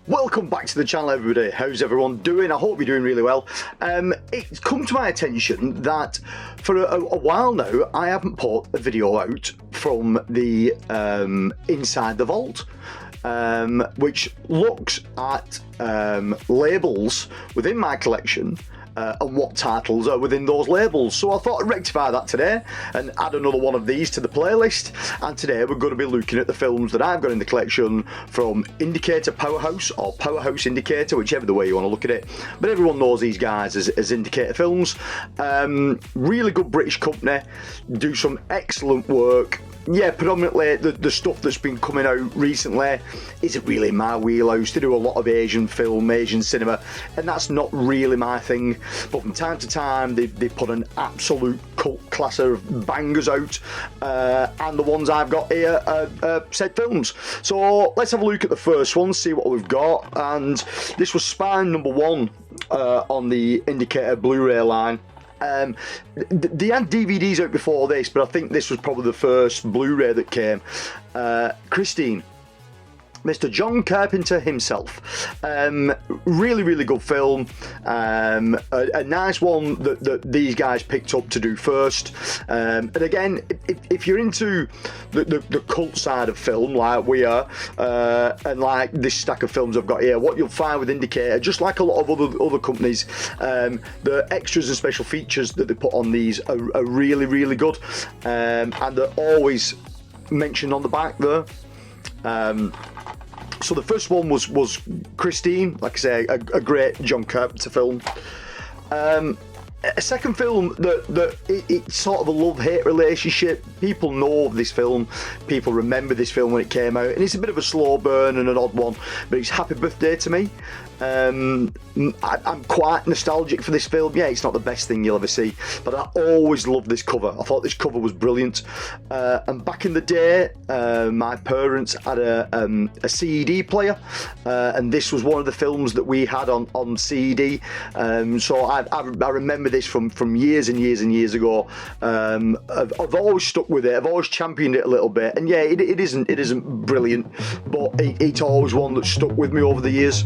Welcome back to the channel, everybody. How's everyone doing? I hope you're doing really well. It's come to my attention that for a while now I haven't put a video out from the inside the vault, which looks at labels within my collection and what titles are within those labels. So I thought I'd rectify that today and add another one of these to the playlist. And today we're going to be looking at the films that I've got in the collection from Indicator Powerhouse, or Powerhouse Indicator, whichever the way you want to look at it. But everyone knows these guys as Indicator Films. Really good British company, do some excellent work. Yeah, predominantly the stuff that's been coming out recently isn't really my wheelhouse. They do a lot of Asian film, Asian cinema, and that's not really my thing. But from time to time, they put an absolute cult class of bangers out, and the ones I've got here are said films. So let's have a look at the first one, see what we've got. And this was Spine #1 on the Indicator Blu-ray line. They had DVDs out before this, but I think this was probably the first Blu-ray that came. Christine, Mr. John Carpenter himself. Really good film. A nice one that these guys picked up to do first. And again, if you're into the cult side of film like we are, and like this stack of films I've got here, what you'll find with Indicator, just like a lot of other companies, the extras and special features that they put on these are really good, and they're always mentioned on the back there. So the first one was Christine, like I say, a great John Carpenter film. A second film it's sort of a love-hate relationship. People know of this film, people remember this film when it came out, and it's a bit of a slow burn and an odd one, but it's Happy Birthday to Me. I'm quite nostalgic for this film. Yeah, it's not the best thing you'll ever see, but I always loved this cover. I thought this cover was brilliant. And back in the day, my parents had a CD player, and this was one of the films that we had on CD. So I remember this from years and years ago. I've always stuck with it. I've always championed it a little bit, and yeah, it isn't brilliant, but it's always one that stuck with me over the years.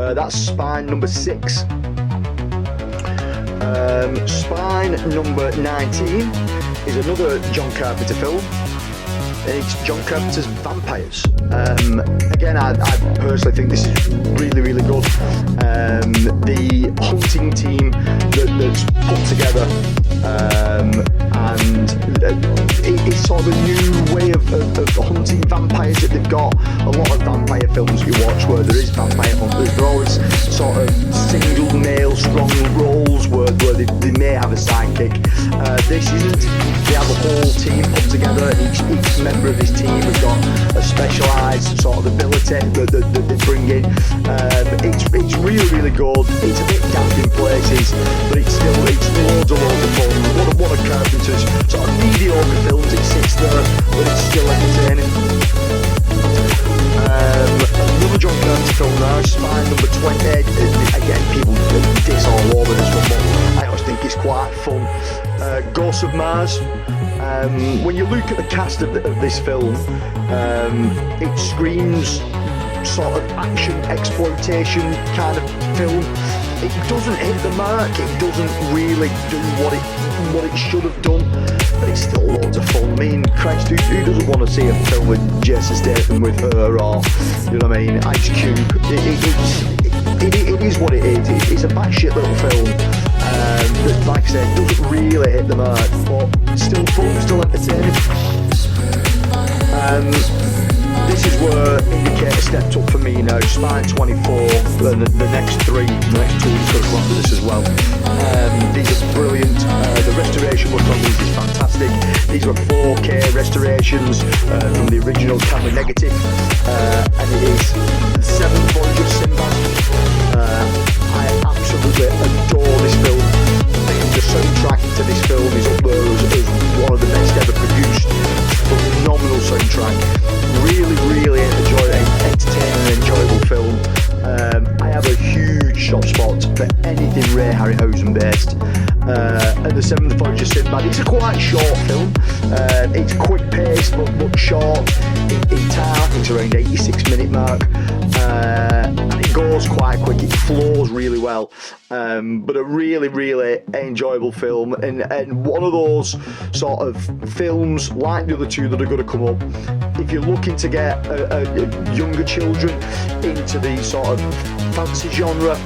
That's Spine #6. Spine #19 is another John Carpenter film, and it's John Carpenter's Vampires. Again, I personally think this is really good. The hunting team that's put together, and it's sort of a new way of hunting vampires that they've got. A lot of vampire films you watch where there is vampire hunters, they're always sort of single male strong roles where they may have a sidekick. This isn't. They have a whole team put together, and each member of this team has got a specialised sort of ability that they bring in. It's really good. It's a bit daft in places, but it's loads of fun. One of Carpenter's sort of mediocre films. It sits there, but it's still entertaining. Another John Carpenter film now, Spine #20. Again, people diss all over this one, but I always think it's quite fun. Ghosts of Mars. When you look at the cast of this film, it screams sort of action exploitation kind of film. It doesn't hit the mark. It doesn't really do what it should have done, but it's still loads of fun. I mean, Christ, who doesn't want to see a film with Jason Statham with her, or you know what I mean, Ice Cube? It is what it is. It's a batshit little film that, like I said, doesn't really hit the mark, but still fun, still entertaining. This is where Indicator stepped up for me now. Spine 24, and the next two is going to come after this as well. These are brilliant. The restoration work on these is fantastic. These were 4K restorations from the original camera negative, and it is the 7th voyage of Sinbad. I absolutely adore this film. I think the soundtrack to this film is up there as one of the best ever produced. Phenomenal soundtrack. Really entertaining and enjoyable film. I have a huge soft spot for anything Ray Harryhausen based, and the Seventh Voyage of Sinbad. It's a quite short film. It's quick paced but short in time. I think it's around 86-minute mark. And it goes quite quick. It flows really well. But a really, really enjoyable film, and one of those sort of films like the other two that are going to come up. If you're looking to get younger children into the sort of fantasy genre,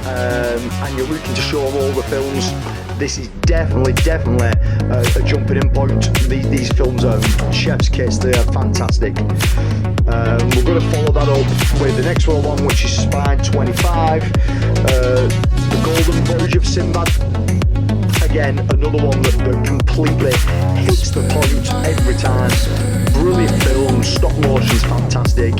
and you're looking to show them all the films, this is definitely a jumping in point. These films are chef's kiss. They are fantastic. We're going to follow that up with the next one along, which is Spine 25, The Golden Voyage of Sinbad. Again, another one that completely hits the point every time. Brilliant film, stop motion's fantastic.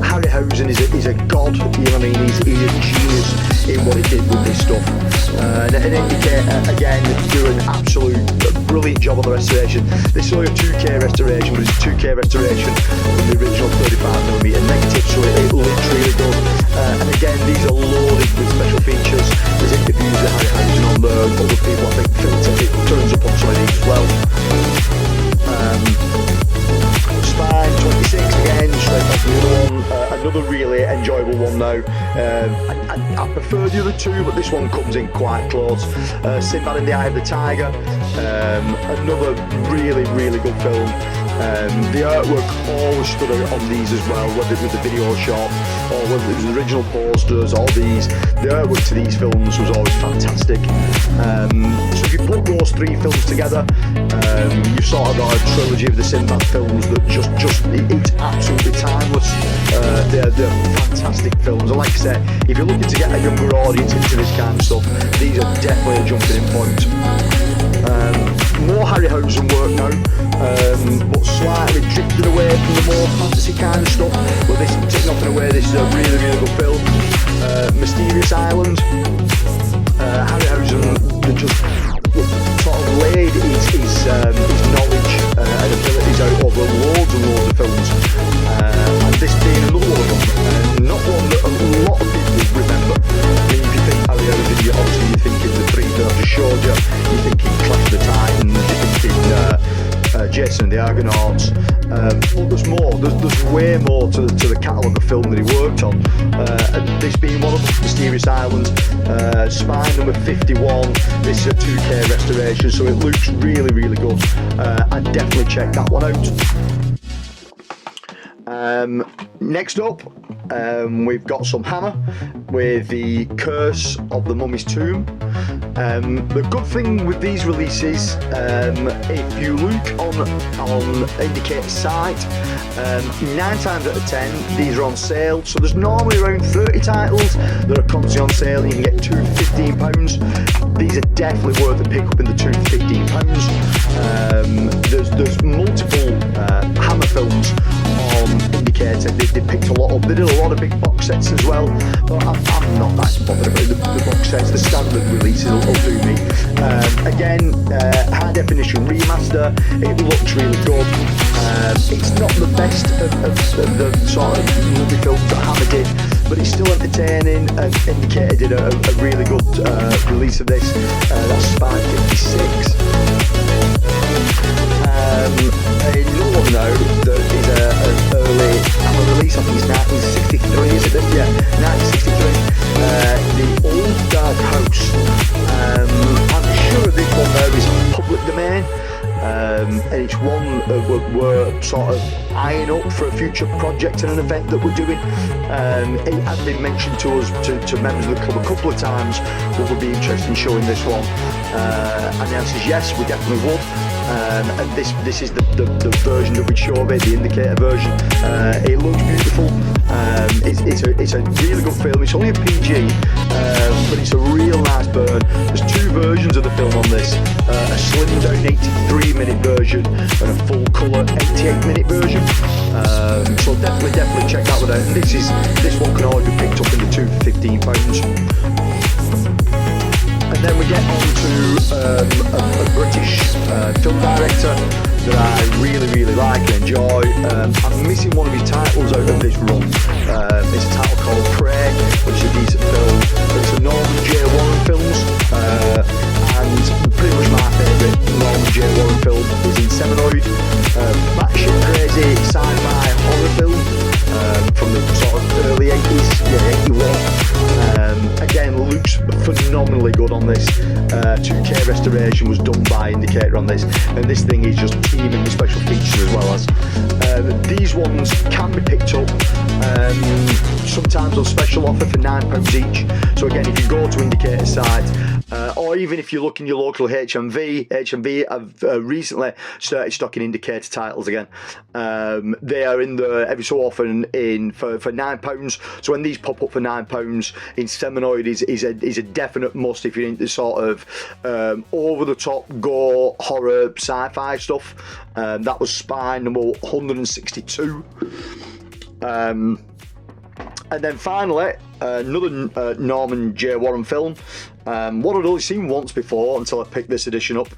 Harryhausen is a god, you know what I mean? He's a genius in what he did with this stuff. And Indicator, again, do an absolute brilliant job on the restoration. This is only a 2K restoration, but it's a 2K restoration from the original 35mm negative, so it looks really good. And again, these are loaded with special features. There's interviews with Harryhausen on there, other people, I think Phil turns up on some of these as well. Spine 26 again, straight off the other one, another really enjoyable one now. I prefer the other two, but this one comes in quite close. Sinbad in the Eye of the Tiger, another really good film. The artwork always stood out on these as well, whether it was the video shop or whether it was the original posters or these. The artwork to these films was always fantastic. So if you put those three films together, you've sort of got a trilogy of the Sinbad films that it's absolutely timeless. They're fantastic films, and like I said, if you're looking to get a younger audience into this kind of stuff, these are definitely a jumping in point. More Harryhausen work now, but slightly drifted away from the more fantasy kind of stuff. But this, take nothing away, this is a really good film. Mysterious Island. Harryhausen just sort of laid his knowledge and abilities out over loads and loads of films, and this being another one of them, not one that a lot of people remember. I mean, if you think Harryhausen, obviously you're thinking the three that I've just showed you, you're thinking Clash of the Titans, you're thinking Jason and the Argonauts, but there's more, there's way more to the catalogue of film that he worked on, and this being one of them, Mysterious Island. Spine number 51, this is a 2K restoration, so it looks really good. I'd definitely check that one out. Next up, we've got some Hammer with the Curse of the Mummy's Tomb. The good thing with these releases, if you look on Indicator's site, 9 times out of 10 these are on sale, so there's normally around 30 titles that are constantly on sale, and you can get 2 for £15. These are definitely worth a pick up in the 2 for £15. There's multiple Hammer films on Indicator. They picked a lot up. They did a lot of big box sets as well, but I'm not that bothered about the box sets. The standard releases will do me. Again, high definition remaster. It looks really good. It's not the best of the sort of movie films that Hammer did, but it's still entertaining, and Indicator did a really good release of this. That's Spine 56. Another one now that is an early Hammer release, I think it's 1963, is it this? Yeah, 1963. The Old Dark House. I'm sure this one there is public domain. And it's one that we're sort of eyeing up for a future project and an event that we're doing. It has been mentioned to us, to members of the club a couple of times, that would be interested in showing this one. And the answer is yes, we definitely would. And this is the version that we show of it, the Indicator version. It looks beautiful. It's a really good film. It's only a PG, but it's a real nice burn. There's 2 versions of the film on this: a slimmed down 83-minute version and a full colour 88-minute version. So definitely check that one out. And this one can always be picked up in the 2 for £15. And then we get on to a British film director that I really like and enjoy. I'm missing one of his titles out of this run. It's a title called Prey, which is a decent film. But it's a Norman J. Warren films, and pretty much my favourite Norman J. Warren film is Inseminoid. Batshit crazy sci-fi horror film from the sort of early 80s, yeah, 81. Again, looks phenomenally good on this. 2K restoration was done by Indicator on this, and this thing is just teeming with special features as well as. These ones can be picked up sometimes on special offer for £9 each. So again, if you go to Indicator site, or even if you look in your local HMV have recently started stocking Indicator titles again. They are in there every so often for £9. So when these pop up for £9, Inseminoid is a definite must if you're into sort of over the top gore horror sci-fi stuff. That was Spy number 162. And then finally, another Norman J. Warren film. What I'd only seen once before until I picked this edition up.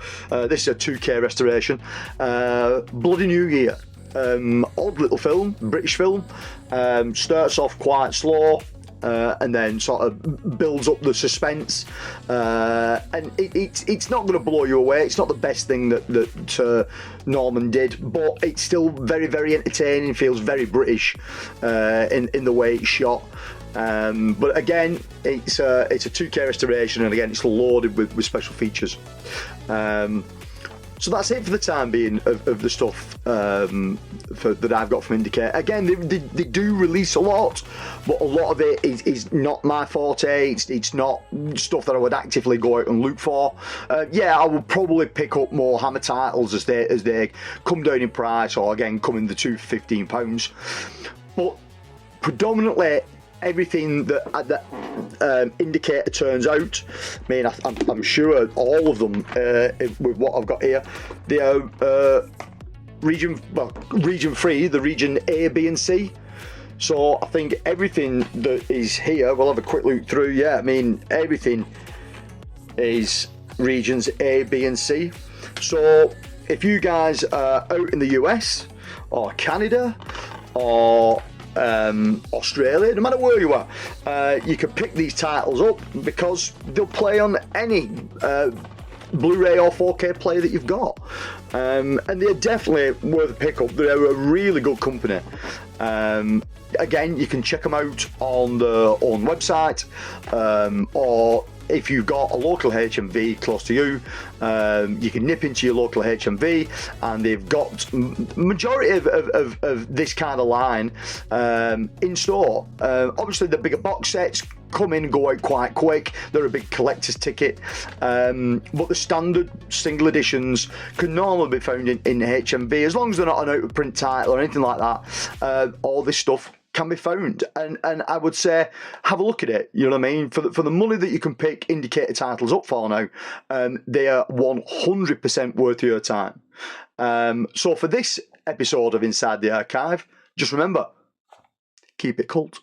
This is a 2K restoration. Bloody New Year. Odd little film, British film. Starts off quite slow. And then sort of builds up the suspense, and it's not going to blow you away. It's not the best thing that Norman did, but it's still very, very entertaining. Feels very British in the way it's shot. But again, it's a 2K restoration, and again, it's loaded with special features. So that's it for the time being of the stuff that I've got from Indicator. Again, they do release a lot, but a lot of it is not my forte. It's not stuff that I would actively go out and look for. Yeah, I would probably pick up more Hammer titles as they come down in price, or again come in the £2 for £15. But predominantly, everything that Indicator turns out, I mean, I'm sure all of them with what I've got here, they are region 3, the region A, B and C. So I think everything that is here, we'll have a quick look through. Yeah, I mean, everything is regions A, B and C. So if you guys are out in the US or Canada or Australia, no matter where you are, you can pick these titles up because they'll play on any Blu-ray or 4K player that you've got, and they're definitely worth a pick up. They're a really good company. Again, you can check them out on their own website, or if you've got a local HMV close to you, you can nip into your local HMV, and they've got majority of this kind of line in store. Obviously, the bigger box sets come in and go out quite quick. They're a big collector's ticket, but the standard single editions can normally be found in HMV, as long as they're not an out of print title or anything like that. All this stuff can be found, and I would say have a look at it. You know what I mean? For the money that you can pick Indicator titles up for now, they are 100% worth your time. So for this episode of Inside the Archive, just remember, keep it cult.